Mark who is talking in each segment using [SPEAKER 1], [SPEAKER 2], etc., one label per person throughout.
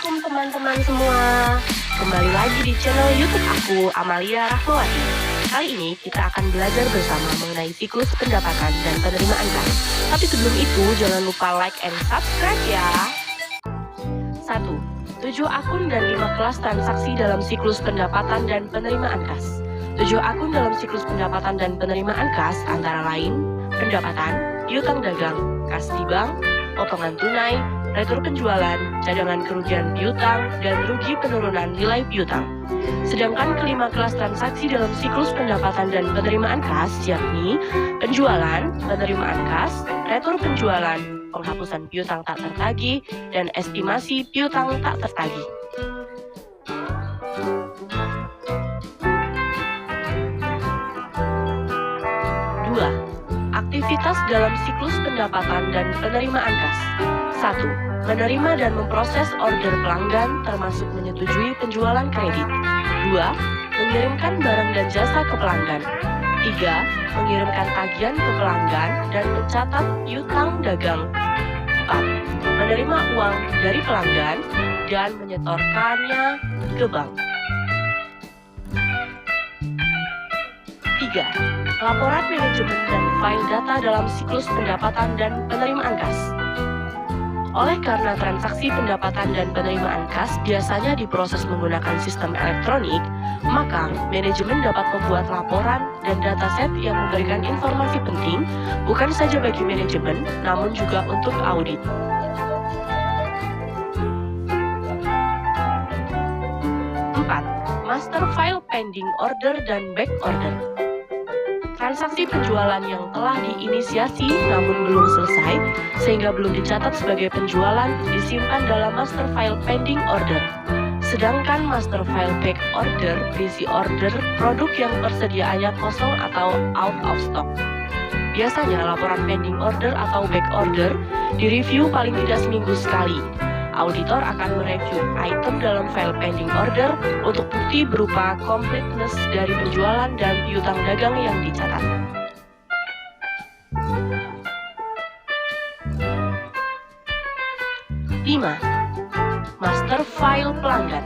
[SPEAKER 1] Assalamualaikum teman-teman semua. Kembali lagi di channel YouTube aku, Amalia Rahmawati. Kali ini kita akan belajar bersama mengenai siklus pendapatan dan penerimaan kas. Tapi sebelum itu, jangan lupa like and subscribe ya. 1. 7 akun dan 5 kelas transaksi dalam siklus pendapatan dan penerimaan kas. 7 akun dalam siklus pendapatan dan penerimaan kas antara lain pendapatan, piutang dagang, kas di bank, potongan tunai, retur penjualan, cadangan kerugian piutang, dan rugi penurunan nilai piutang. Sedangkan kelima kelas transaksi dalam siklus pendapatan dan penerimaan kas yakni penjualan, penerimaan kas, retur penjualan, penghapusan piutang tak tertagih, dan estimasi piutang tak tertagih. Aktivitas dalam siklus pendapatan dan penerimaan kas. 1. Menerima dan memproses order pelanggan termasuk menyetujui penjualan kredit. 2. Mengirimkan barang dan jasa ke pelanggan. 3. Mengirimkan tagihan ke pelanggan dan mencatat piutang dagang. 4. Menerima uang dari pelanggan dan menyetorkannya ke bank. 3. Laporan manajemen dan file data dalam siklus pendapatan dan penerimaan kas. Oleh karena transaksi pendapatan dan penerimaan kas biasanya diproses menggunakan sistem elektronik, maka manajemen dapat membuat laporan dan dataset yang memberikan informasi penting bukan saja bagi manajemen, namun juga untuk audit. 4. Master file pending order dan back order. Transaksi penjualan yang telah diinisiasi namun belum selesai sehingga belum dicatat sebagai penjualan disimpan dalam master file pending order. Sedangkan master file back order berisi order produk yang persediaannya kosong atau out of stock. Biasanya laporan pending order atau back order direview paling tidak seminggu sekali. Auditor akan mereview item dalam file pending order untuk bukti berupa completeness dari penjualan dan piutang dagang yang dicatat. 5. Master file pelanggan.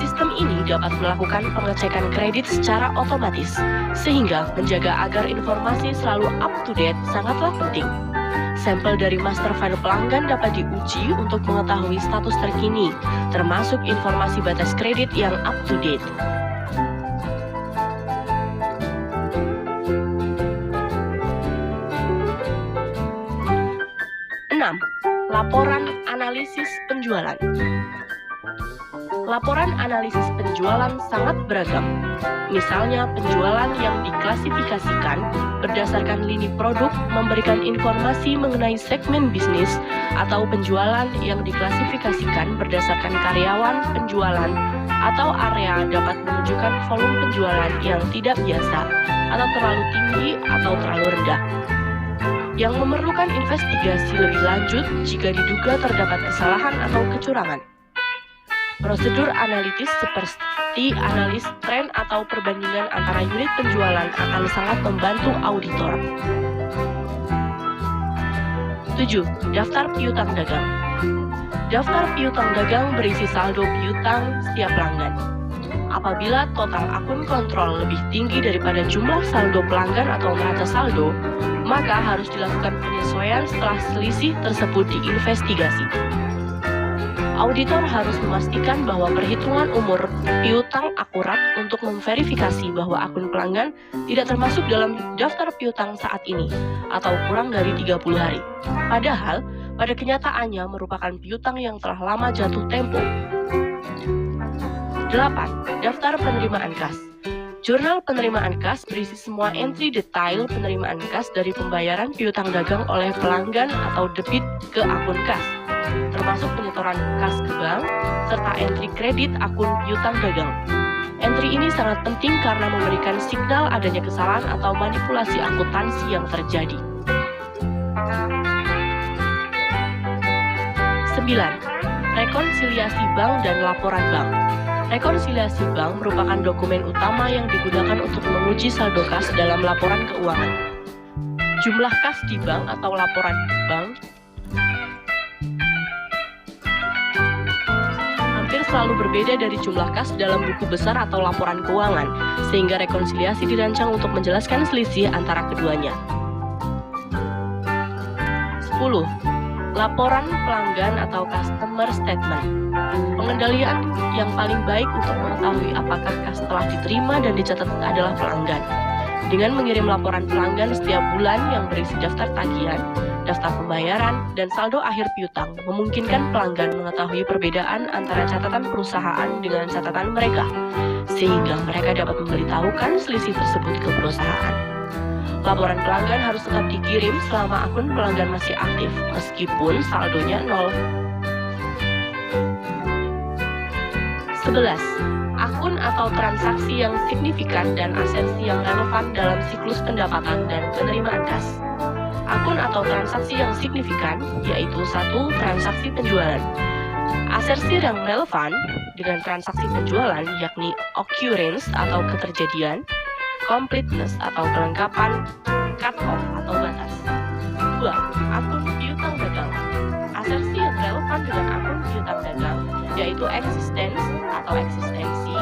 [SPEAKER 1] Sistem ini dapat melakukan pengecekan kredit secara otomatis, sehingga menjaga agar informasi selalu up to date sangatlah penting. Sampel dari master file pelanggan dapat diuji untuk mengetahui status terkini, termasuk informasi batas kredit yang up to date. 6. Laporan analisis penjualan. Laporan analisis penjualan sangat beragam. Misalnya penjualan yang diklasifikasikan berdasarkan lini produk memberikan informasi mengenai segmen bisnis, atau penjualan yang diklasifikasikan berdasarkan karyawan penjualan atau area dapat menunjukkan volume penjualan yang tidak biasa atau terlalu tinggi atau terlalu rendah, yang memerlukan investigasi lebih lanjut jika diduga terdapat kesalahan atau kecurangan. Prosedur analitis seperti analis tren atau perbandingan antara unit penjualan akan sangat membantu auditor. 7. Daftar piutang dagang. Daftar piutang dagang berisi saldo piutang setiap pelanggan. Apabila total akun kontrol lebih tinggi daripada jumlah saldo pelanggan atau neraca saldo, maka harus dilakukan penyesuaian setelah selisih tersebut diinvestigasi. Auditor harus memastikan bahwa perhitungan umur piutang akurat untuk memverifikasi bahwa akun pelanggan tidak termasuk dalam daftar piutang saat ini atau kurang dari 30 hari. Padahal, pada kenyataannya merupakan piutang yang telah lama jatuh tempo. 8. Daftar penerimaan kas. Jurnal penerimaan kas berisi semua entry detail penerimaan kas dari pembayaran piutang dagang oleh pelanggan atau debit ke akun kas, termasuk penyetoran kas ke bank, serta entry kredit akun piutang dagang. Entry ini sangat penting karena memberikan signal adanya kesalahan atau manipulasi akuntansi yang terjadi. 9. Rekonsiliasi bank dan laporan bank. Rekonsiliasi bank merupakan dokumen utama yang digunakan untuk menguji saldo kas dalam laporan keuangan. Jumlah kas di bank atau laporan bank selalu berbeda dari jumlah kas dalam buku besar atau laporan keuangan, sehingga rekonsiliasi dirancang untuk menjelaskan selisih antara keduanya. 10. Laporan pelanggan atau customer statement. Pengendalian yang paling baik untuk mengetahui apakah kas telah diterima dan dicatat adalah pelanggan. Dengan mengirim laporan pelanggan setiap bulan yang berisi daftar tagihan, daftar pembayaran, dan saldo akhir piutang, memungkinkan pelanggan mengetahui perbedaan antara catatan perusahaan dengan catatan mereka, sehingga mereka dapat memberitahukan selisih tersebut ke perusahaan. Laporan pelanggan harus tetap dikirim selama akun pelanggan masih aktif, meskipun saldonya 0. 11. Akun atau transaksi yang signifikan dan asersi yang relevan dalam siklus pendapatan dan penerimaan kas. Akun atau transaksi yang signifikan yaitu 1. Transaksi penjualan. Asersi yang relevan dengan transaksi penjualan yakni occurrence atau keterjadian, completeness atau kelengkapan, cut off atau batas. 2. Akun piutang dagang. Asersi yang relevan dengan akun piutang dagang yaitu existence atau eksistensi,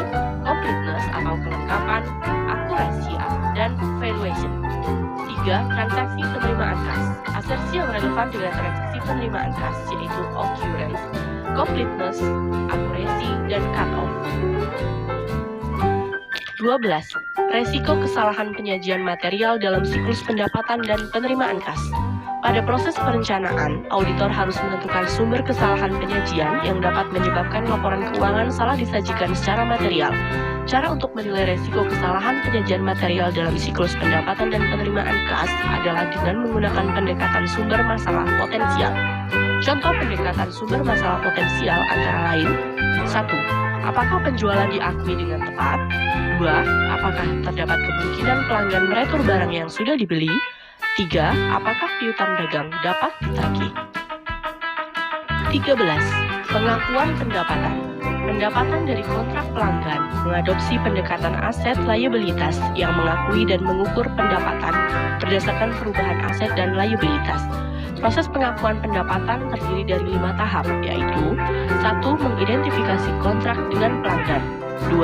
[SPEAKER 1] completeness atau kelengkapan, akurasi dan valuation. 3. Transaksi penerimaan kas. Asersi yang relevan dengan transaksi penerimaan kas yaitu occurrence, completeness, akurasi, dan cut off. 12. Resiko kesalahan penyajian material dalam siklus pendapatan dan penerimaan kas. Pada proses perencanaan, auditor harus menentukan sumber kesalahan penyajian yang dapat menyebabkan laporan keuangan salah disajikan secara material. Cara untuk menilai resiko kesalahan penyajian material dalam siklus pendapatan dan penerimaan kas adalah dengan menggunakan pendekatan sumber masalah potensial. Contoh pendekatan sumber masalah potensial antara lain: 1. Apakah penjualan diakui dengan tepat? 2. Apakah terdapat kemungkinan pelanggan meretur barang yang sudah dibeli? 3. Apakah piutang dagang dapat ditagih? 13. Pengakuan pendapatan. Pendapatan dari kontrak pelanggan mengadopsi pendekatan aset liabilitas yang mengakui dan mengukur pendapatan berdasarkan perubahan aset dan liabilitas. Proses pengakuan pendapatan terdiri dari 5 tahap, yaitu 1. Mengidentifikasi kontrak dengan pelanggan. 2.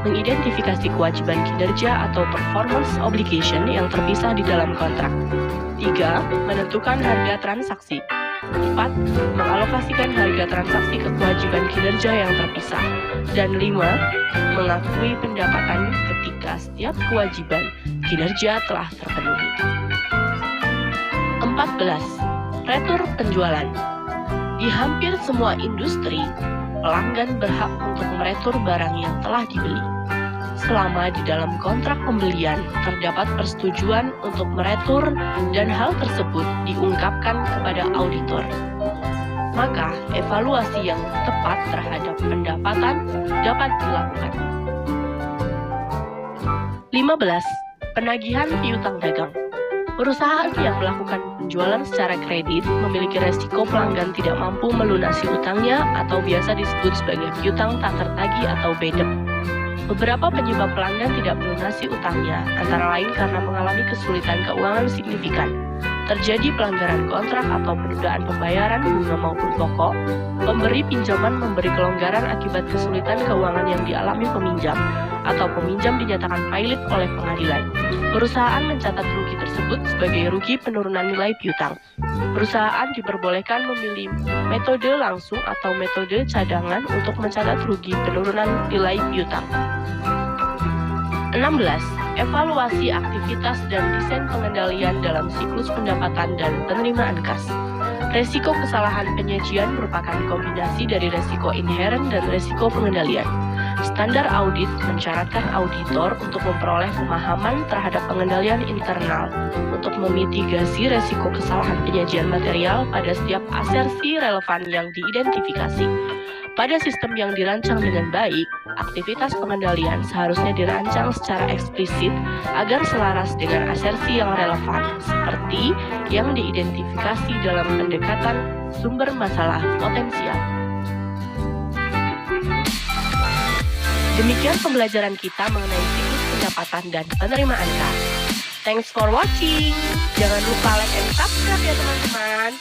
[SPEAKER 1] Mengidentifikasi kewajiban kinerja atau performance obligation yang terpisah di dalam kontrak. 3. Menentukan harga transaksi. 4. Mengalokasikan harga transaksi ke kewajiban kinerja yang terpisah. Dan 5. Mengakui pendapatan ketika setiap kewajiban kinerja telah terpenuhi. 14. Retur penjualan. Di hampir semua industri, pelanggan berhak untuk meretur barang yang telah dibeli. Selama di dalam kontrak pembelian terdapat persetujuan untuk meretur dan hal tersebut diungkapkan kepada auditor, maka evaluasi yang tepat terhadap pendapatan dapat dilakukan. 15. Penagihan piutang dagang. Perusahaan yang melakukan penjualan secara kredit memiliki resiko pelanggan tidak mampu melunasi utangnya atau biasa disebut sebagai piutang tak tertagih atau BDEP. Beberapa penyebab pelanggan tidak melunasi utangnya antara lain karena mengalami kesulitan keuangan signifikan, terjadi pelanggaran kontrak atau penundaan pembayaran bunga maupun pokok, pemberi pinjaman memberi kelonggaran akibat kesulitan keuangan yang dialami peminjam, atau peminjam dinyatakan pailit oleh pengadilan. Perusahaan mencatat rugi tersebut sebagai rugi penurunan nilai piutang. Perusahaan diperbolehkan memilih metode langsung atau metode cadangan untuk mencatat rugi penurunan nilai piutang. 16. Evaluasi aktivitas dan desain pengendalian dalam siklus pendapatan dan penerimaan kas. Resiko kesalahan penyajian merupakan kombinasi dari resiko inheren dan resiko pengendalian. Standar audit mensyaratkan auditor untuk memperoleh pemahaman terhadap pengendalian internal untuk memitigasi resiko kesalahan penyajian material pada setiap asersi relevan yang diidentifikasi. Pada sistem yang dirancang dengan baik, aktivitas pengendalian seharusnya dirancang secara eksplisit agar selaras dengan asersi yang relevan, seperti yang diidentifikasi dalam pendekatan sumber masalah potensial. Demikian pembelajaran kita mengenai siklus pendapatan dan penerimaan kas. Thanks for watching. Jangan lupa like and subscribe ya teman-teman.